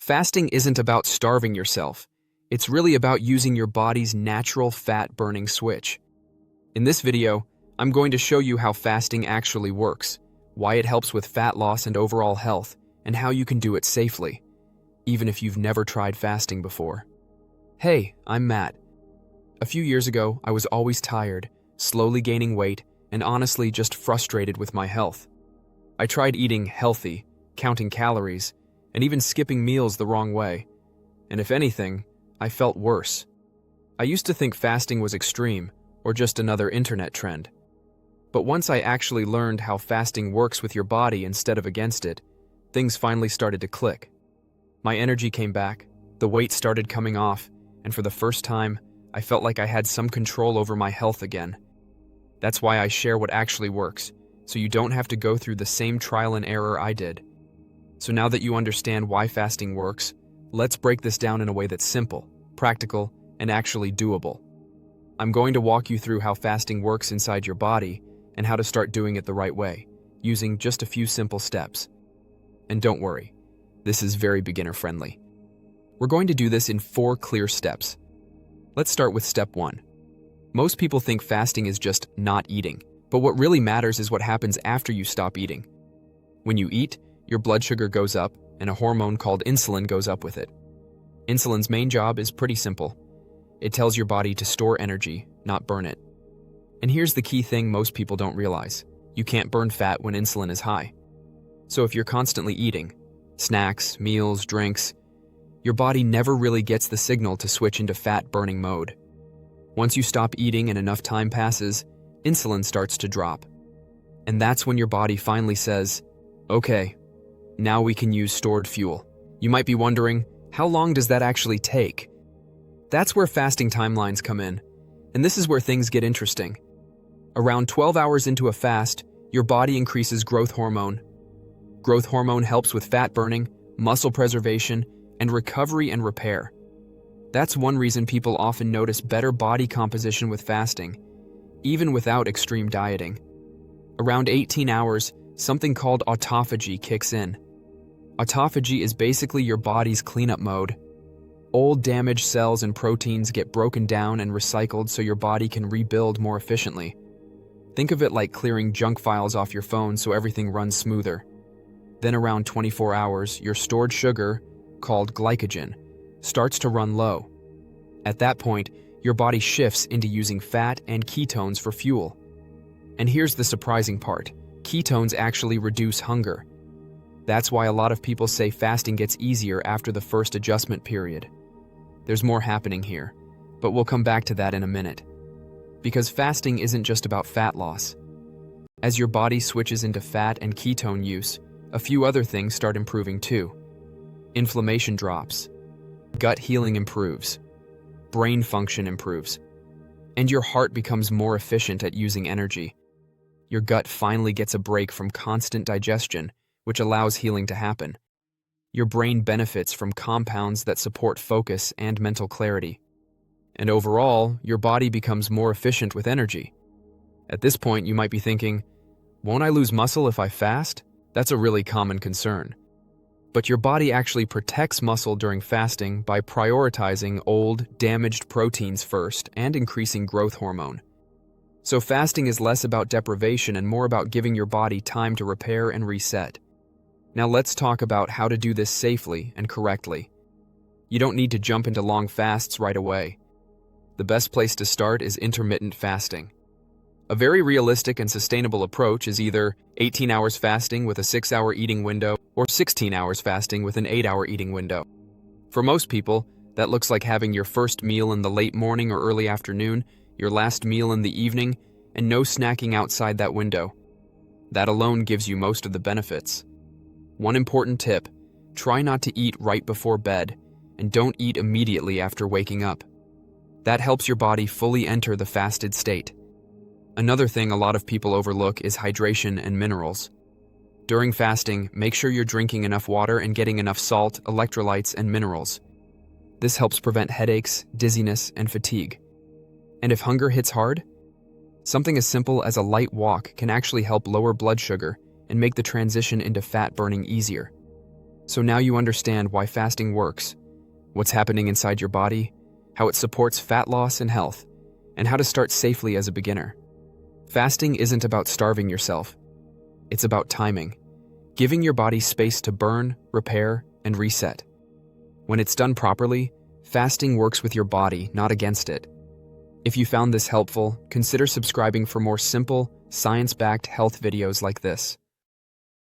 Fasting isn't about starving yourself. It's really about using your body's natural fat-burning switch. In this video, I'm going to show you how fasting actually works, why it helps with fat loss and overall health, and how you can do it safely, even if you've never tried fasting before. Hey, I'm Matt. A few years ago, I was always tired, slowly gaining weight, and honestly just frustrated with my health. I tried eating healthy, counting calories, and even skipping meals the wrong way. And if anything, I felt worse. I used to think fasting was extreme, or just another internet trend. But once I actually learned how fasting works with your body instead of against it, things finally started to click. My energy came back, the weight started coming off, and for the first time, I felt like I had some control over my health again. That's why I share what actually works, so you don't have to go through the same trial and error I did. So now that you understand why fasting works, let's break this down in a way that's simple, practical, and actually doable. I'm going to walk you through how fasting works inside your body and how to start doing it the right way, using just a few simple steps. And don't worry, this is very beginner-friendly. We're going to do this in 4 clear steps. Let's start with step 1. Most people think fasting is just not eating, but what really matters is what happens after you stop eating. When you eat, your blood sugar goes up, and a hormone called insulin goes up with it. Insulin's main job is pretty simple. It tells your body to store energy, not burn it. And here's the key thing most people don't realize. You can't burn fat when insulin is high. So if you're constantly eating, snacks, meals, drinks, your body never really gets the signal to switch into fat-burning mode. Once you stop eating and enough time passes, insulin starts to drop. And that's when your body finally says, okay, now we can use stored fuel. You might be wondering, how long does that actually take? That's where fasting timelines come in, and this is where things get interesting. Around 12 hours into a fast, your body increases growth hormone. Growth hormone helps with fat burning, muscle preservation, and recovery and repair. That's one reason people often notice better body composition with fasting, even without extreme dieting. Around 18 hours, something called autophagy kicks in. Autophagy is basically your body's cleanup mode. Old damaged cells and proteins get broken down and recycled so your body can rebuild more efficiently. Think of it like clearing junk files off your phone so everything runs smoother. Then around 24 hours, your stored sugar, called glycogen, starts to run low. At that point, your body shifts into using fat and ketones for fuel. And here's the surprising part. Ketones actually reduce hunger. That's why a lot of people say fasting gets easier after the first adjustment period. There's more happening here, but we'll come back to that in a minute. Because fasting isn't just about fat loss. As your body switches into fat and ketone use, a few other things start improving too. Inflammation drops, gut healing improves, brain function improves, and your heart becomes more efficient at using energy. Your gut finally gets a break from constant digestion, which allows healing to happen. Your brain benefits from compounds that support focus and mental clarity. And overall, your body becomes more efficient with energy. At this point, you might be thinking, won't I lose muscle if I fast? That's a really common concern. But your body actually protects muscle during fasting by prioritizing old, damaged proteins first and increasing growth hormone. So fasting is less about deprivation and more about giving your body time to repair and reset. Now let's talk about how to do this safely and correctly. You don't need to jump into long fasts right away. The best place to start is intermittent fasting. A very realistic and sustainable approach is either 18 hours fasting with a 6-hour eating window or 16 hours fasting with an 8-hour eating window. For most people, that looks like having your first meal in the late morning or early afternoon, your last meal in the evening, and no snacking outside that window. That alone gives you most of the benefits. One important tip, try not to eat right before bed, and don't eat immediately after waking up. That helps your body fully enter the fasted state. Another thing a lot of people overlook is hydration and minerals. During fasting, make sure you're drinking enough water and getting enough salt, electrolytes, and minerals. This helps prevent headaches, dizziness, and fatigue. And if hunger hits hard, something as simple as a light walk can actually help lower blood sugar and make the transition into fat burning easier. So now you understand why fasting works, what's happening inside your body, how it supports fat loss and health, and how to start safely as a beginner. Fasting isn't about starving yourself. It's about timing, giving your body space to burn, repair, and reset. When it's done properly, fasting works with your body, not against it. If you found this helpful, consider subscribing for more simple, science-backed health videos like this.